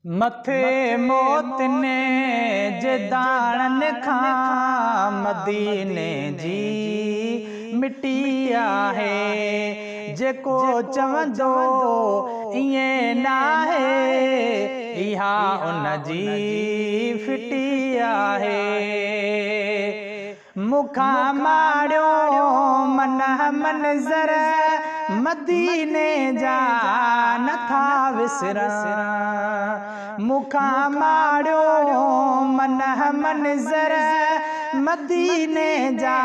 मथे मौत ने जदाणन खां मदीने जी मिटी आहे। जेको चवंदो इएं नाहे इहा उन जी फिटी आहे। मुखां माड़ियो मन मंज़र मदीने जा नथा विसरां। मुखां माड़ियो मन मंज़र मदीने जा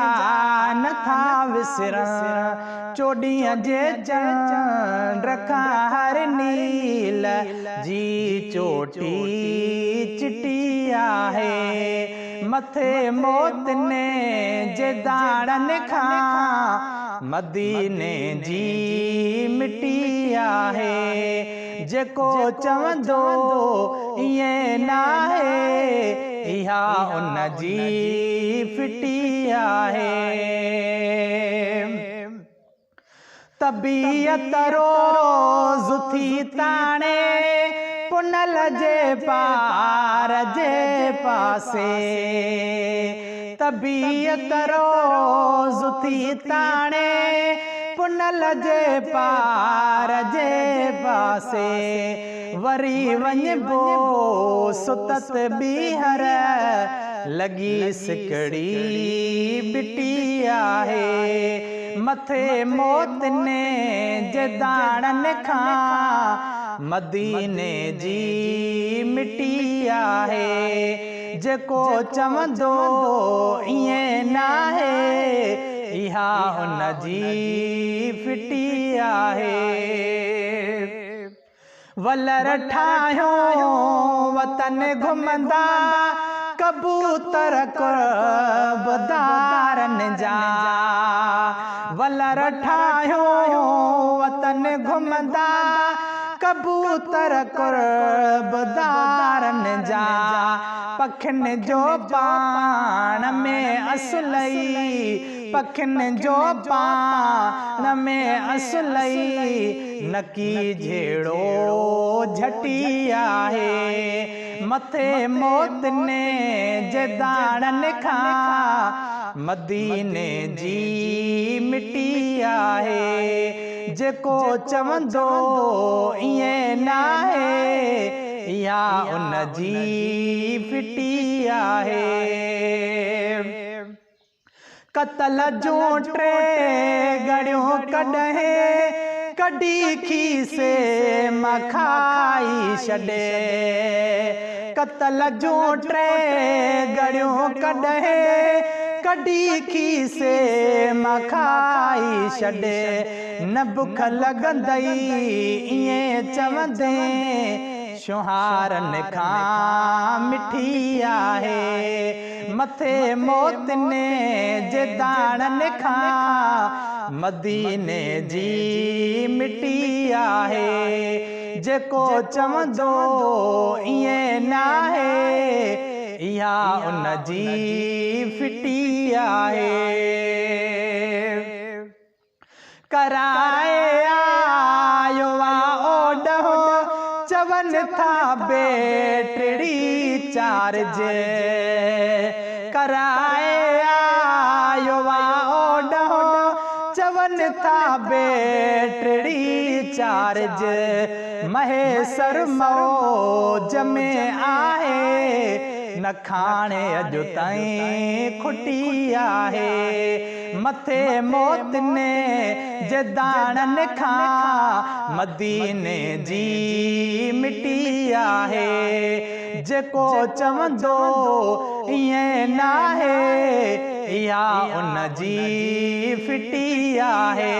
नथा विसरां। चोॾींहं जे चंड खां हर नील जी चोटी चिटी आहे। मथे मौत ने जदाणन खां मदीने जी मिटी आहे। जेको चवंदो इएं नाहे इहा उन जी फिटी आहे। तबीयत रोज़ थी ताणे पुनल जे पार जे पासे। तबीयत रोज़ थी ताणे पुनल जे पार जे पासे। वरी वञबो सुतत ॿीहर लॻी सिकड़ी बिटी आहे। मथे मौत ने जदाणन खां मदीने जी मिटी आहे। जेको चवंदो इएं नाहे इहा उन जी फिटी आहे। वलर ठाहियो वतन घुमंदा कबूतर कुर्बदारन जा। वलर ठाहियो वतन घुमंदा कबूतर कुर्बदारन जा। पखियुनि जो पाण में असुलई पखियुनि जो पाण में असुलई नकी झेड़ो झटी आहे। मथे मौत ने जदाणन खां मदीने जी मिटी आहे। जेको चवंदो इएं नाहे इहा उन जी फिटी आहे। कतल जूं टे गड़ियूं कॾहिं कॾी खीसे मखाई छॾे। कतल जूं टे गड़ियूं कॾहिं कॾी खीसे मखाई छॾे। न बुख लॻंदई इएं चवंदे शुहारन खां मिठी आहे। मथे मौत ने जदाणन खां मदीने जी मिटी आहे। जेको चवंदो इएं नाहे इहा उन जी फिटी आहे। कराए आयो ओॾो चवन था बेटड़ी चार्ज। कराए आयो ओॾो चवन था बेटड़ी चार्ज। महेसर मौज में आहे न खाणे अॼु ताईं खुटी आहे। मथे मौत ने जदाणन खां मदीने जी मिटी आहे। जेको चवंदो इएं नाहे इहा उन जी फिटी आहे।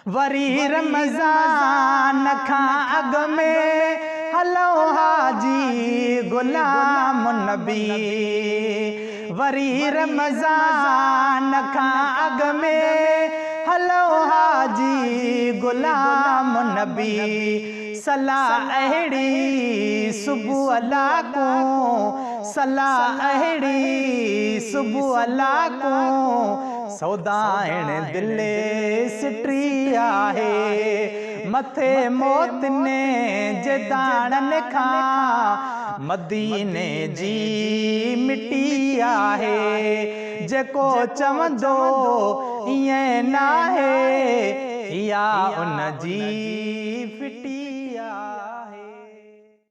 वरी रमज़ान खां अॻ में हलो हाजी गुलाम नबी। वरी रमज़ान खां अॻ में हलो हाजी गुलाम नबी। सलाह अहिड़ी सुबुह लाकूं सलाह अहिड़ी सुबुह लाकूं सौदाइण दिल सिटी आहे। मथे मौत ने दाणन खां मदीने जी मिट्टी आहे। जेको चवंदो ईअं नाहे, इहा उन जी फिटी आहे।